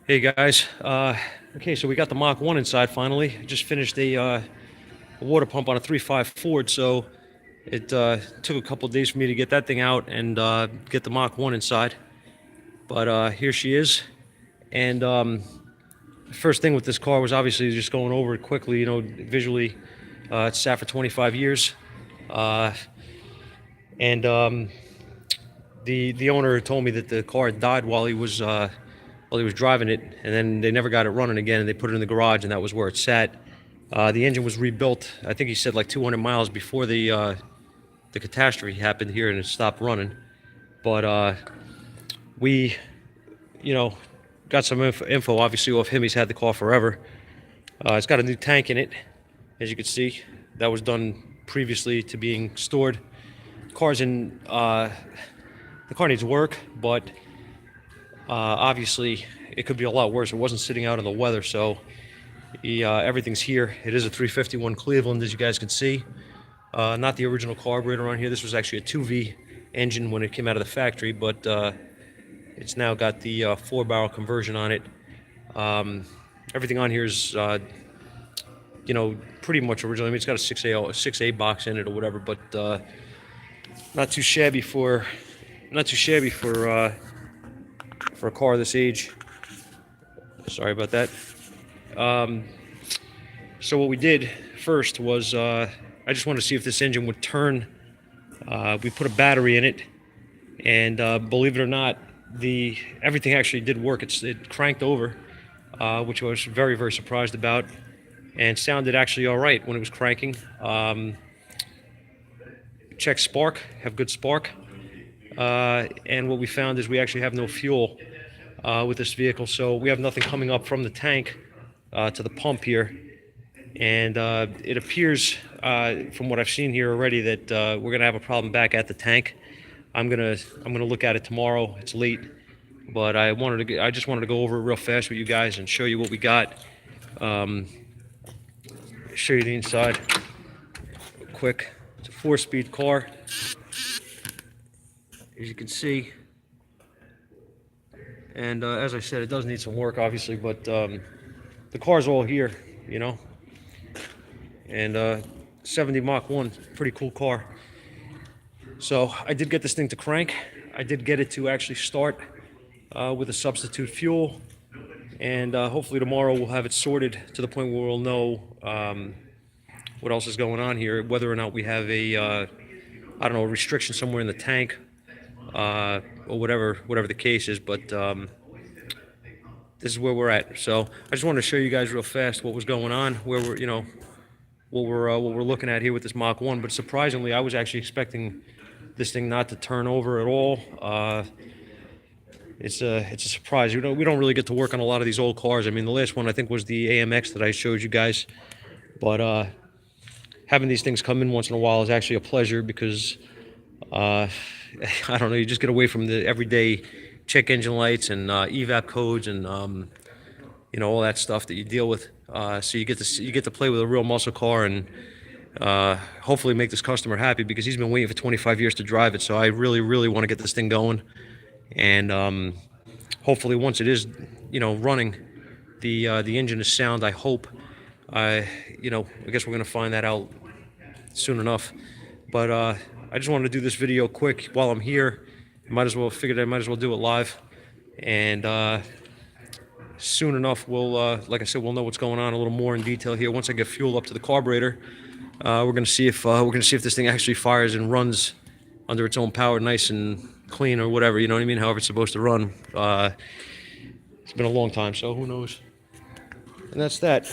Hey guys, okay, so we got the Mach 1 inside finally. Just finished a water pump on a 3.5 Ford, so it took a couple days for me to get that thing out and get the Mach 1 inside. But here she is. And the first thing with this car was obviously just going over it quickly, visually. It's sat for 25 years. Uh, and the owner told me that the car died while he was driving it, and then they never got it running again, and they put it in the garage, and that was where it sat. The engine was rebuilt, I think he said like 200 miles before the catastrophe happened here, and it stopped running. But we, you know, got some info obviously off him. He's had the car forever. It's got a new tank in it, as you can see. That was done previously to being stored. Car's in. The car needs work, but obviously it could be a lot worse. It wasn't sitting out in the weather, so everything's here. It is a 351 Cleveland, as you guys can see. Not the original carburetor on here. This was actually a 2V engine when it came out of the factory, but it's now got the 4-barrel conversion on it. Everything on here is pretty much original. I mean, it's got a 6A box in it or whatever, but not too shabby for a car this age. Sorry about that. So what we did first was I just wanted to see if this engine would turn. We put a battery in it, and believe it or not, everything actually did work. It cranked over, which I was very, very surprised about, and sounded actually all right when it was cranking. Check spark, have good spark. And what we found is we actually have no fuel with this vehicle, so we have nothing coming up from the tank to the pump here. And it appears, from what I've seen here already, that we're gonna have a problem back at the tank. I'm gonna look at it tomorrow. It's late, but I just wanted to go over it real fast with you guys and show you what we got. Show you the inside real quick. It's a 4-speed car, as you can see, and as I said, it does need some work obviously, but the car's all here, and 70 Mach 1, pretty cool car. So I did get this thing to crank. I did get it to actually start with a substitute fuel, and hopefully tomorrow we'll have it sorted to the point where we'll know what else is going on here, whether or not we have a a restriction somewhere in the tank, or whatever the case is. But this is where we're at. So I just wanted to show you guys real fast what was going on, where what we're looking at here with this Mach 1. But surprisingly, I was actually expecting this thing not to turn over at all. It's a surprise. We don't really get to work on a lot of these old cars. I mean, the last one I think was the AMX that I showed you guys, but having these things come in once in a while is actually a pleasure, because I don't know, you just get away from the everyday check engine lights and evap codes and all that stuff that you deal with. So you get to play with a real muscle car, and hopefully make this customer happy, because he's been waiting for 25 years to drive it. So I really, really want to get this thing going, and hopefully once it is running, the engine is sound. I hope. I guess we're gonna find that out soon enough. But I just wanted to do this video quick while I'm here. I might as well do it live, and soon enough we'll like I said, we'll know what's going on a little more in detail here. Once I get fuel up to the carburetor, we're gonna see if this thing actually fires and runs under its own power, nice and clean, or whatever, you know what I mean, however it's supposed to run. It's been a long time, so who knows. And that's that.